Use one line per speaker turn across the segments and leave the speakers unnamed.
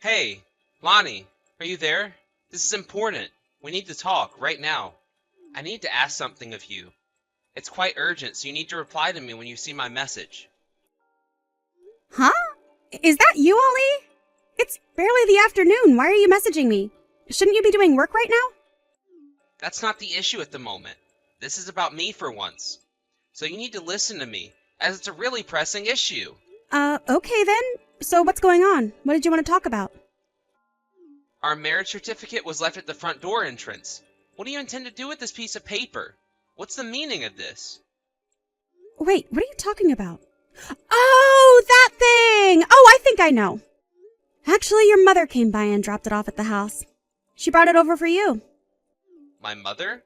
Hey, Lonnie, are you there? This is important. We need to talk right now. I need to ask something of you. It's quite urgent, so you need to reply to me when you see my message.
Huh? Is that you, Ollie? It's barely the afternoon. Why are you messaging me? Shouldn't you be doing work right now?
That's not the issue at the moment. This is about me for once. So you need to listen to me, as it's a really pressing issue.
Okay then. So what's going on? What did you want to talk about?
Our marriage certificate was left at the front door entrance. What do you intend to do with this piece of paper? What's the meaning of this?
Wait, what are you talking about? Oh, that thing! Oh, I think I know. Actually, your mother came by and dropped it off at the house. She brought it over for you.
My mother?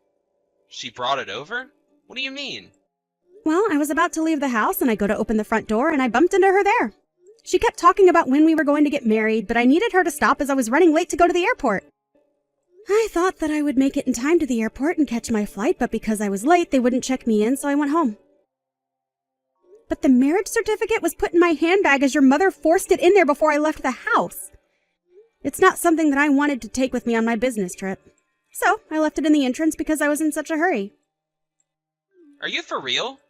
She brought it over? What do you mean?
Well, I was about to leave the house and I go to open the front door and I bumped into her there. She kept talking about when we were going to get married, but I needed her to stop as I was running late to go to the airport. I thought that I would make it in time to the airport and catch my flight, but because I was late, they wouldn't check me in, so I went home. But the marriage certificate was put in my handbag as your mother forced it in there before I left the house. It's not something that I wanted to take with me on my business trip. So I left it in the entrance because I was in such a hurry.
Are you for real?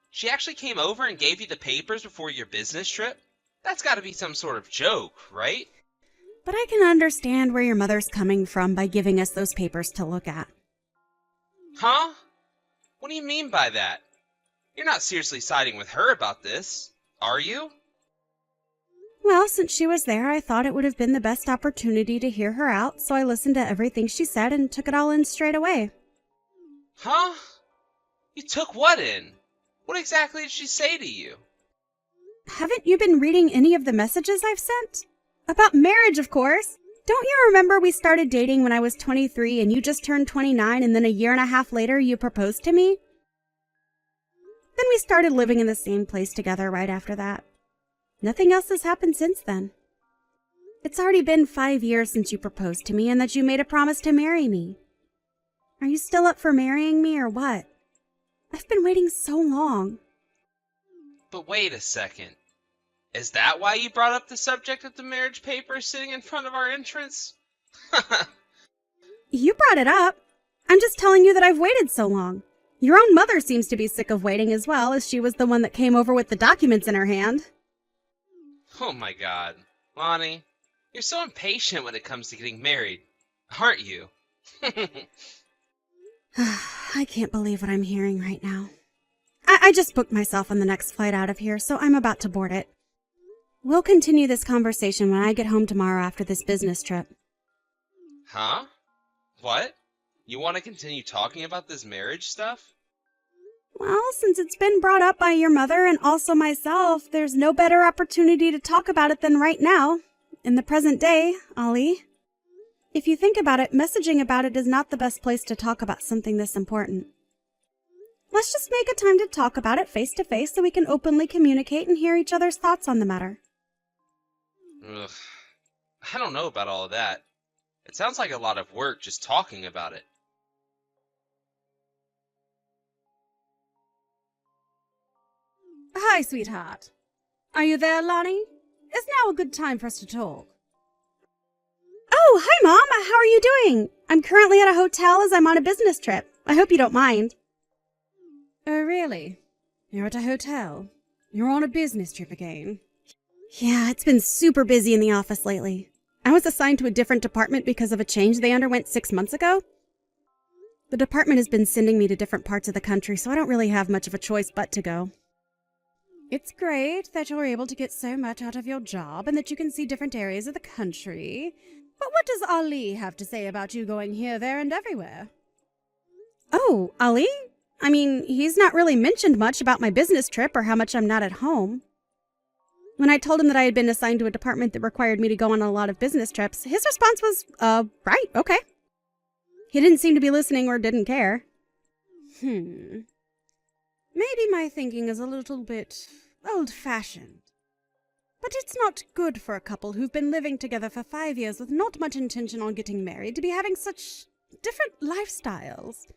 She actually came over and gave you the papers before your business trip? That's gotta be some sort of joke, right?
But I can understand where your mother's coming from by giving us those papers to look at.
Huh? What do you mean by that? You're not seriously siding with her about this, are you?
Well, since she was there, I thought it would have been the best opportunity to hear her out, so I listened to everything she said and took it all in straight away.
Huh? You took what in? What exactly did she say to you?
Haven't you been reading any of the messages I've sent? About marriage, of course. Don't you remember we started dating when I was 23 and you just turned 29 and then a year and a half later you proposed to me? Then we started living in the same place together right after that. Nothing else has happened since then. It's already been 5 years since you proposed to me and that you made a promise to marry me. Are you still up for marrying me or what? I've been waiting so long.
But wait a second. Is that why you brought up the subject of the marriage papers sitting in front of our entrance?
You brought it up. I'm just telling you that I've waited so long. Your own mother seems to be sick of waiting as well, as she was the one that came over with the documents in her hand.
Oh my god. Lonnie, you're so impatient when it comes to getting married, aren't you?
I can't believe what I'm hearing right now. I just booked myself on the next flight out of here, so I'm about to board it. We'll continue this conversation when I get home tomorrow after this business trip.
Huh? What? You want to continue talking about this marriage stuff?
Well, since it's been brought up by your mother and also myself, there's no better opportunity to talk about it than right now, in the present day, Ollie. If you think about it, messaging about it is not the best place to talk about something this important. Let's just make a time to talk about it face to face so we can openly communicate and hear each other's thoughts on the matter.
Ugh. I don't know about all of that. It sounds like a lot of work just talking about it.
Hi, sweetheart. Are you there, Lonnie? Is now a good time for us to talk? Oh, hi, Mom. How are you doing? I'm currently at a hotel as I'm on a business trip. I hope you don't mind. Oh, really? You're at a hotel? You're on a business trip again? Yeah, it's been super busy in the office lately. I was assigned to a different department because of a change they underwent 6 months ago. The department has been sending me to different parts of the country, so I don't really have much of a choice but to go. It's great that you're able to get so much out of your job and that you can see different areas of the country. But what does Ali have to say about you going here, there, and everywhere? Oh, Ali? I mean, he's not really mentioned much about my business trip or how much I'm not at home. When I told him that I had been assigned to a department that required me to go on a lot of business trips, his response was, right, okay. He didn't seem to be listening or didn't care. Maybe my thinking is a little bit old-fashioned. But it's not good for a couple who've been living together for 5 years with not much intention on getting married to be having such different lifestyles.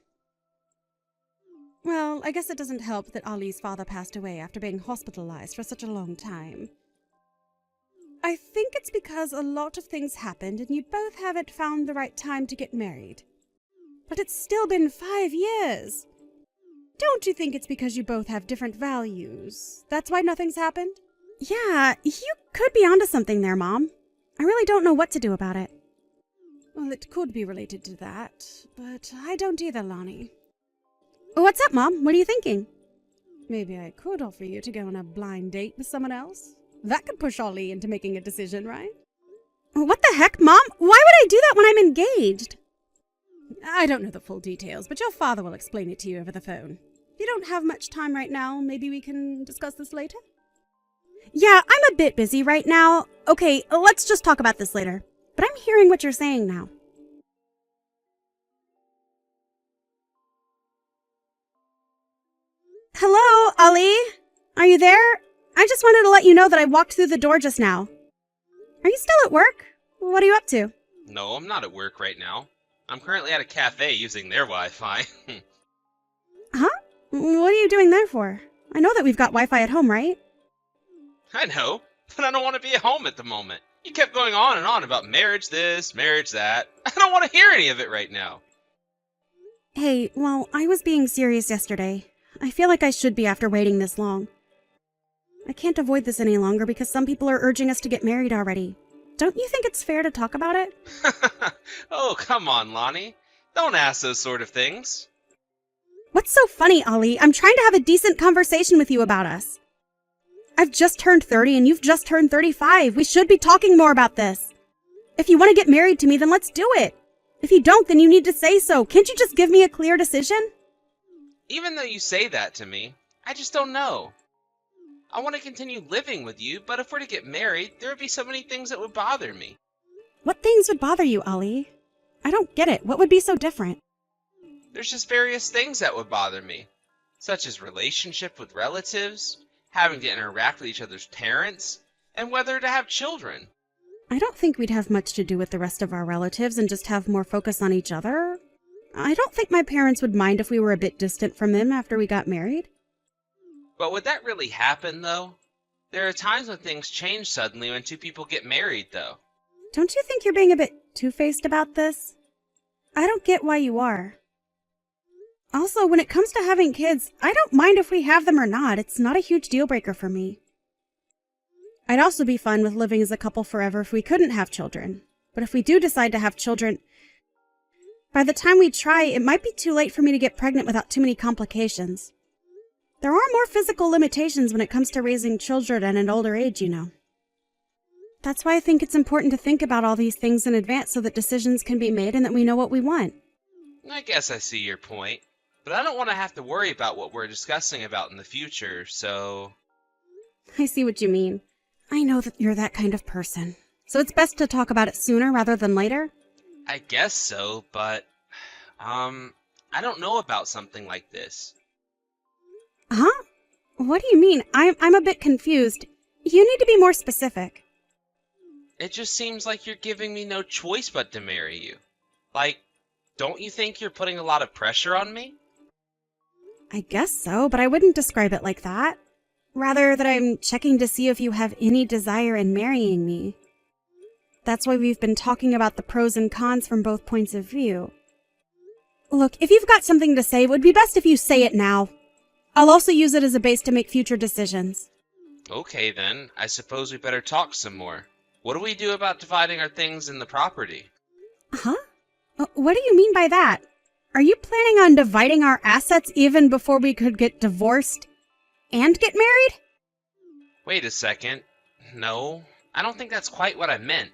Well, I guess it doesn't help that Ali's father passed away after being hospitalized for such a long time. I think it's because a lot of things happened and you both haven't found the right time to get married. But it's still been 5 years. Don't you think it's because you both have different values? That's why nothing's happened? Yeah, you could be onto something there, Mom. I really don't know what to do about it. Well, it could be related to that, but I don't either, Lonnie. What's up, Mom? What are you thinking? Maybe I could offer you to go on a blind date with someone else. That could push Ollie into making a decision, right? What the heck, Mom? Why would I do that when I'm engaged? I don't know the full details, but your father will explain it to you over the phone. If you don't have much time right now, maybe we can discuss this later? Yeah, I'm a bit busy right now. Okay, let's just talk about this later. But I'm hearing what you're saying now. Hello, Ollie? Are you there? I just wanted to let you know that I walked through the door just now. Are you still at work? What are you up to?
No, I'm not at work right now. I'm currently at a cafe using their Wi-Fi.
Huh? What are you doing there for? I know that we've got Wi-Fi at home, right?
I know, but I don't want to be at home at the moment. You kept going on and on about marriage this, marriage that. I don't want to hear any of it right now.
Hey, well, I was being serious yesterday. I feel like I should be after waiting this long. I can't avoid this any longer because some people are urging us to get married already. Don't you think it's fair to talk about it?
Oh, come on, Lonnie. Don't ask those sort of things.
What's so funny, Ollie? I'm trying to have a decent conversation with you about us. I've just turned 30 and you've just turned 35. We should be talking more about this. If you want to get married to me, then let's do it. If you don't, then you need to say so. Can't you just give me a clear decision?
Even though you say that to me, I just don't know. I want to continue living with you, but if we're to get married, there would be so many things that would bother me.
What things would bother you, Ollie? I don't get it. What would be so different?
There's just various things that would bother me, such as relationship with relatives, having to interact with each other's parents, and whether to have children.
I don't think we'd have much to do with the rest of our relatives and just have more focus on each other. I don't think my parents would mind if we were a bit distant from them after we got married.
But would that really happen, though? There are times when things change suddenly when two people get married, though.
Don't you think you're being a bit two-faced about this? I don't get why you are. Also, when it comes to having kids, I don't mind if we have them or not. It's not a huge deal breaker for me. I'd also be fine with living as a couple forever if we couldn't have children. But if we do decide to have children, by the time we try, it might be too late for me to get pregnant without too many complications. There are more physical limitations when it comes to raising children at an older age, you know. That's why I think it's important to think about all these things in advance so that decisions can be made and that we know what we want.
I guess I see your point, but I don't want to have to worry about what we're discussing about in the future, so...
I see what you mean. I know that you're that kind of person. So it's best to talk about it sooner rather than later?
I guess so, but... I don't know about something like this.
Huh? What do you mean? I'm a bit confused. You need to be more specific.
It just seems like you're giving me no choice but to marry you. Like, don't you think you're putting a lot of pressure on me?
I guess so, but I wouldn't describe it like that. Rather, that I'm checking to see if you have any desire in marrying me. That's why we've been talking about the pros and cons from both points of view. Look, if you've got something to say, it would be best if you say it now. I'll also use it as a base to make future decisions.
Okay then, I suppose we better talk some more. What do we do about dividing our things in the property?
Huh? What do you mean by that? Are you planning on dividing our assets even before we could get divorced and get married?
Wait a second. No, I don't think that's quite what I meant.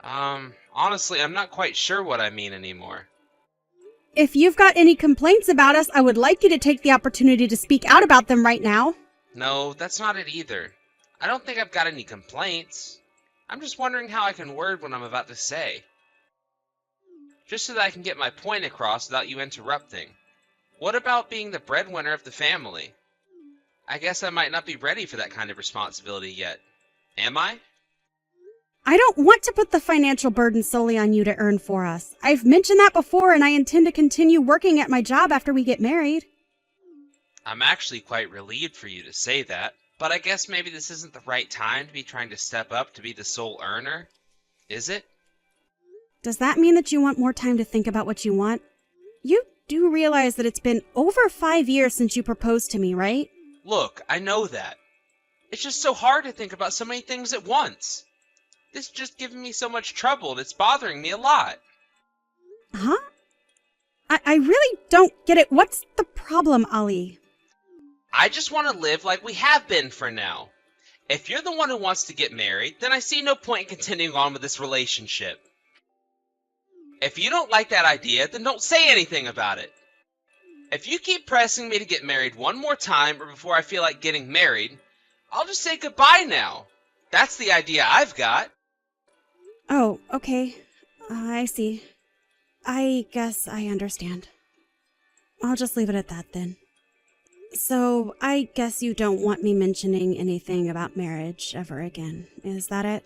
Honestly, I'm not quite sure what I mean anymore.
If you've got any complaints about us, I would like you to take the opportunity to speak out about them right now.
No, that's not it either. I don't think I've got any complaints. I'm just wondering how I can word what I'm about to say. Just so that I can get my point across without you interrupting. What about being the breadwinner of the family? I guess I might not be ready for that kind of responsibility yet. Am I?
I don't want to put the financial burden solely on you to earn for us. I've mentioned that before, and I intend to continue working at my job after we get married.
I'm actually quite relieved for you to say that. But I guess maybe this isn't the right time to be trying to step up to be the sole earner, is it?
Does that mean that you want more time to think about what you want? You do realize that it's been over 5 years since you proposed to me, right?
Look, I know that. It's just so hard to think about so many things at once. This is just giving me so much trouble and it's bothering me a lot.
Huh? I really don't get it. What's the problem, Ali?
I just want to live like we have been for now. If you're the one who wants to get married, then I see no point in continuing on with this relationship. If you don't like that idea, then don't say anything about it. If you keep pressing me to get married one more time or before I feel like getting married, I'll just say goodbye now. That's the idea I've got.
Oh, okay. I see. I guess I understand. I'll just leave it at that then. So, I guess you don't want me mentioning anything about marriage ever again. Is that it?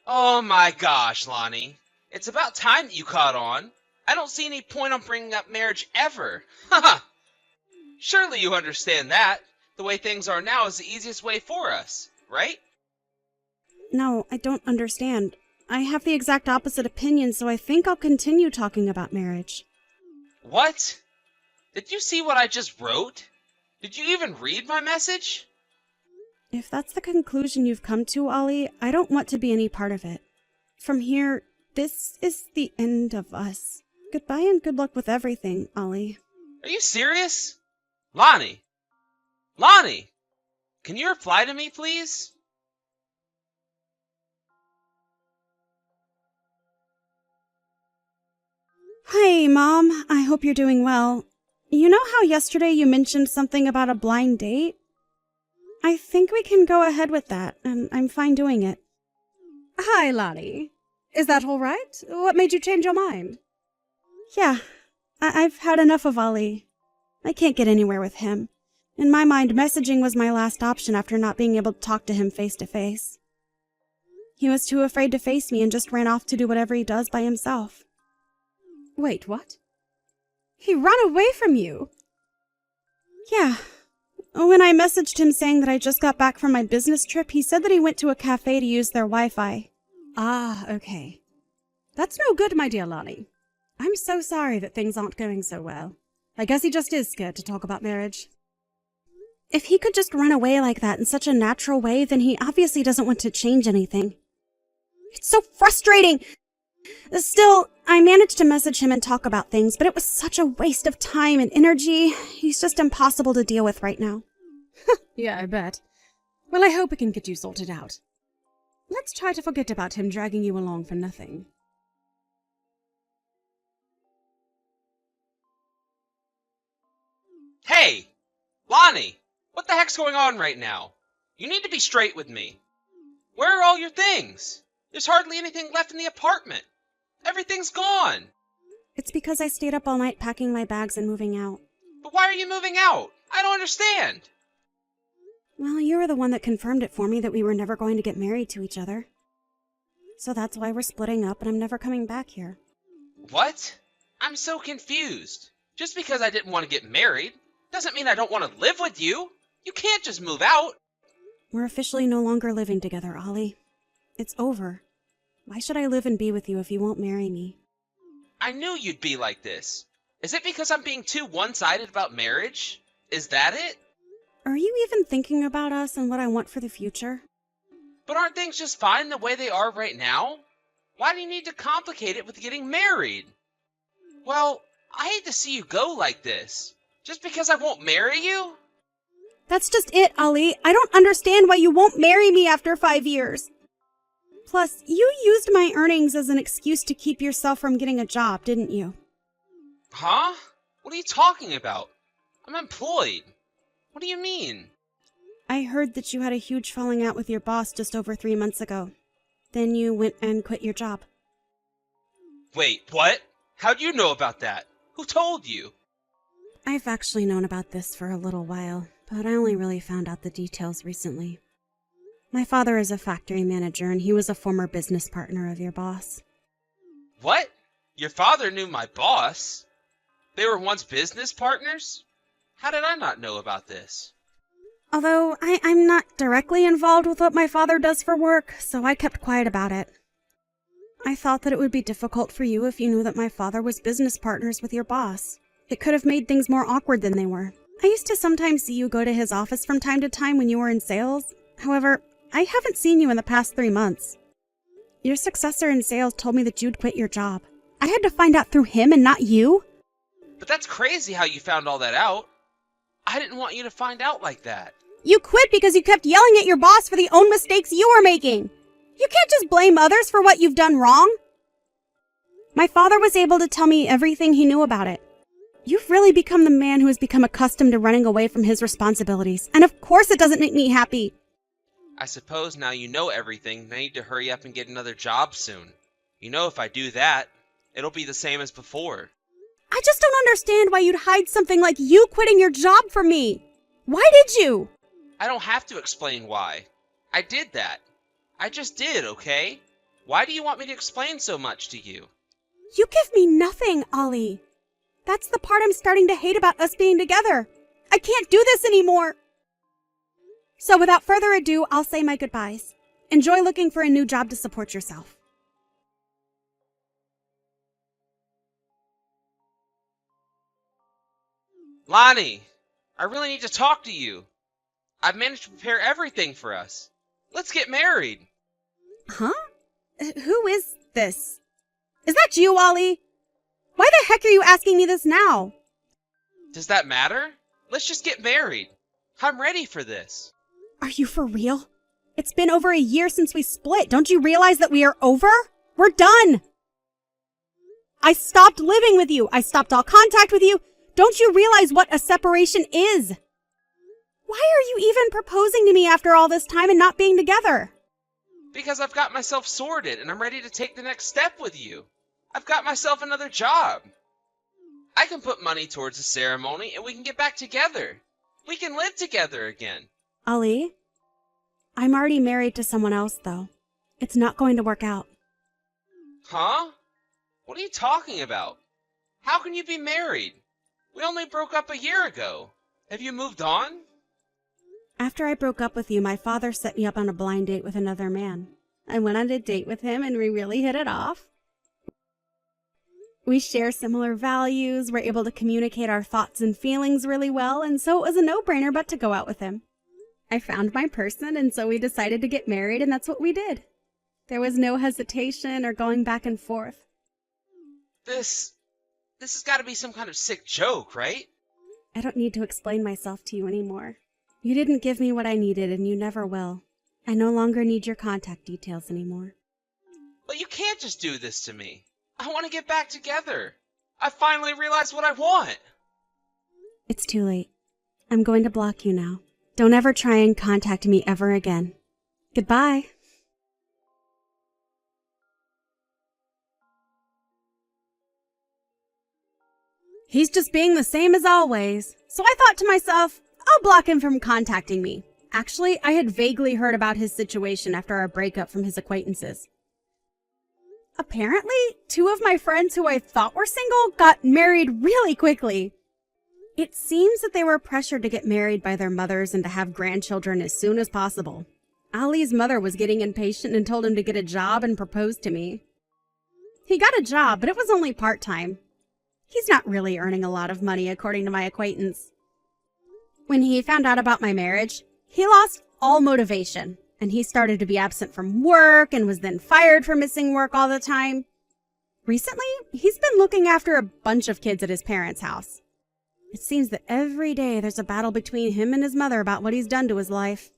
Oh my gosh, Lonnie. It's about time that you caught on. I don't see any point on bringing up marriage ever. Haha. Surely you understand that. The way things are now is the easiest way for us, right?
No, I don't understand. I have the exact opposite opinion, so I think I'll continue talking about marriage.
What? Did you see what I just wrote? Did you even read my message?
If that's the conclusion you've come to, Ollie, I don't want to be any part of it. From here, this is the end of us. Goodbye and good luck with everything, Ollie.
Are you serious? Lonnie! Lonnie! Can you reply to me, please?
Hi, Mom. I hope you're doing well. You know how yesterday you mentioned something about a blind date? I think we can go ahead with that, and I'm fine doing it. Hi, Lonnie. Is that all right? What made you change your mind? Yeah, I've had enough of Ollie. I can't get anywhere with him. In my mind, messaging was my last option after not being able to talk to him face to face. He was too afraid to face me and just ran off to do whatever he does by himself. Wait, what? He ran away from you? Yeah. When I messaged him saying that I just got back from my business trip, he said that he went to a cafe to use their Wi-Fi. Ah, okay. That's no good, my dear Lonnie. I'm so sorry that things aren't going so well. I guess he just is scared to talk about marriage. If he could just run away like that in such a natural way, then he obviously doesn't want to change anything. It's so frustrating! Still, I managed to message him and talk about things, but it was such a waste of time and energy. He's just impossible to deal with right now. Yeah, I bet. Well, I hope we can get you sorted out. Let's try to forget about him dragging you along for nothing.
Hey! Lonnie! What the heck's going on right now? You need to be straight with me. Where are all your things? There's hardly anything left in the apartment. Everything's gone.
It's because I stayed up all night packing my bags and moving out.
But why are you moving out? I don't understand.
Well, you were the one that confirmed it for me that we were never going to get married to each other. So that's why we're splitting up and I'm never coming back here.
What? I'm so confused. Just because I didn't want to get married doesn't mean I don't want to live with you. You can't just move out.
We're officially no longer living together, Ollie. It's over. Why should I live and be with you if you won't marry me?
I knew you'd be like this. Is it because I'm being too one-sided about marriage? Is that it?
Are you even thinking about us and what I want for the future?
But aren't things just fine the way they are right now? Why do you need to complicate it with getting married? Well, I hate to see you go like this. Just because I won't marry you?
That's just it, Ollie. I don't understand why you won't marry me after 5 years. Plus, you used my earnings as an excuse to keep yourself from getting a job, didn't you?
Huh? What are you talking about? I'm employed. What do you mean?
I heard that you had a huge falling out with your boss just over 3 months ago. Then you went and quit your job.
Wait, what? How'd you know about that? Who told you?
I've actually known about this for a little while, but I only really found out the details recently. My father is a factory manager, and he was a former business partner of your boss.
What? Your father knew my boss? They were once business partners? How did I not know about this?
Although I'm not directly involved with what my father does for work, so I kept quiet about it. I thought that it would be difficult for you if you knew that my father was business partners with your boss. It could have made things more awkward than they were. I used to sometimes see you go to his office from time to time when you were in sales. However, I haven't seen you in the past 3 months. Your successor in sales told me that you'd quit your job. I had to find out through him and not you.
But that's crazy how you found all that out. I didn't want you to find out like that.
You quit because you kept yelling at your boss for the own mistakes you were making. You can't just blame others for what you've done wrong. My father was able to tell me everything he knew about it. You've really become the man who has become accustomed to running away from his responsibilities. And of course it doesn't make me happy.
I suppose now you know everything, I need to hurry up and get another job soon. You know if I do that, it'll be the same as before.
I just don't understand why you'd hide something like you quitting your job from me. Why did you?
I don't have to explain why. I did that. I just did, okay? Why do you want me to explain so much to you?
You give me nothing, Ollie. That's the part I'm starting to hate about us being together. I can't do this anymore. So without further ado, I'll say my goodbyes. Enjoy looking for a new job to support yourself.
Lonnie, I really need to talk to you. I've managed to prepare everything for us. Let's get married.
Huh? Who is this? Is that you, Ollie? Why the heck are you asking me this now?
Does that matter? Let's just get married. I'm ready for this.
Are you for real? It's been over a year since we split. Don't you realize that we are over? We're done. I stopped living with you. I stopped all contact with you. Don't you realize what a separation is? Why are you even proposing to me after all this time and not being together?
Because I've got myself sorted and I'm ready to take the next step with you. I've got myself another job. I can put money towards the ceremony and we can get back together. We can live together again.
Ali, I'm already married to someone else, though. It's not going to work out.
Huh? What are you talking about? How can you be married? We only broke up a year ago. Have you moved on?
After I broke up with you, my father set me up on a blind date with another man. I went on a date with him and we really hit it off. We share similar values, we're able to communicate our thoughts and feelings really well, and so it was a no-brainer but to go out with him. I found my person, and so we decided to get married, and that's what we did. There was no hesitation or going back and forth.
This has got to be some kind of sick joke, right?
I don't need to explain myself to you anymore. You didn't give me what I needed, and you never will. I no longer need your contact details anymore.
But you can't just do this to me. I want to get back together. I finally realized what I want.
It's too late. I'm going to block you now. Don't ever try and contact me ever again. Goodbye. He's just being the same as always. So I thought to myself, I'll block him from contacting me. Actually, I had vaguely heard about his situation after our breakup from his acquaintances. Apparently, 2 of my friends who I thought were single got married really quickly. It seems that they were pressured to get married by their mothers and to have grandchildren as soon as possible. Ali's mother was getting impatient and told him to get a job and proposed to me. He got a job, but it was only part-time. He's not really earning a lot of money, according to my acquaintance. When he found out about my marriage, he lost all motivation, and he started to be absent from work and was then fired for missing work all the time. Recently, he's been looking after a bunch of kids at his parents' house. It seems that every day there's a battle between him and his mother about what he's done to his life.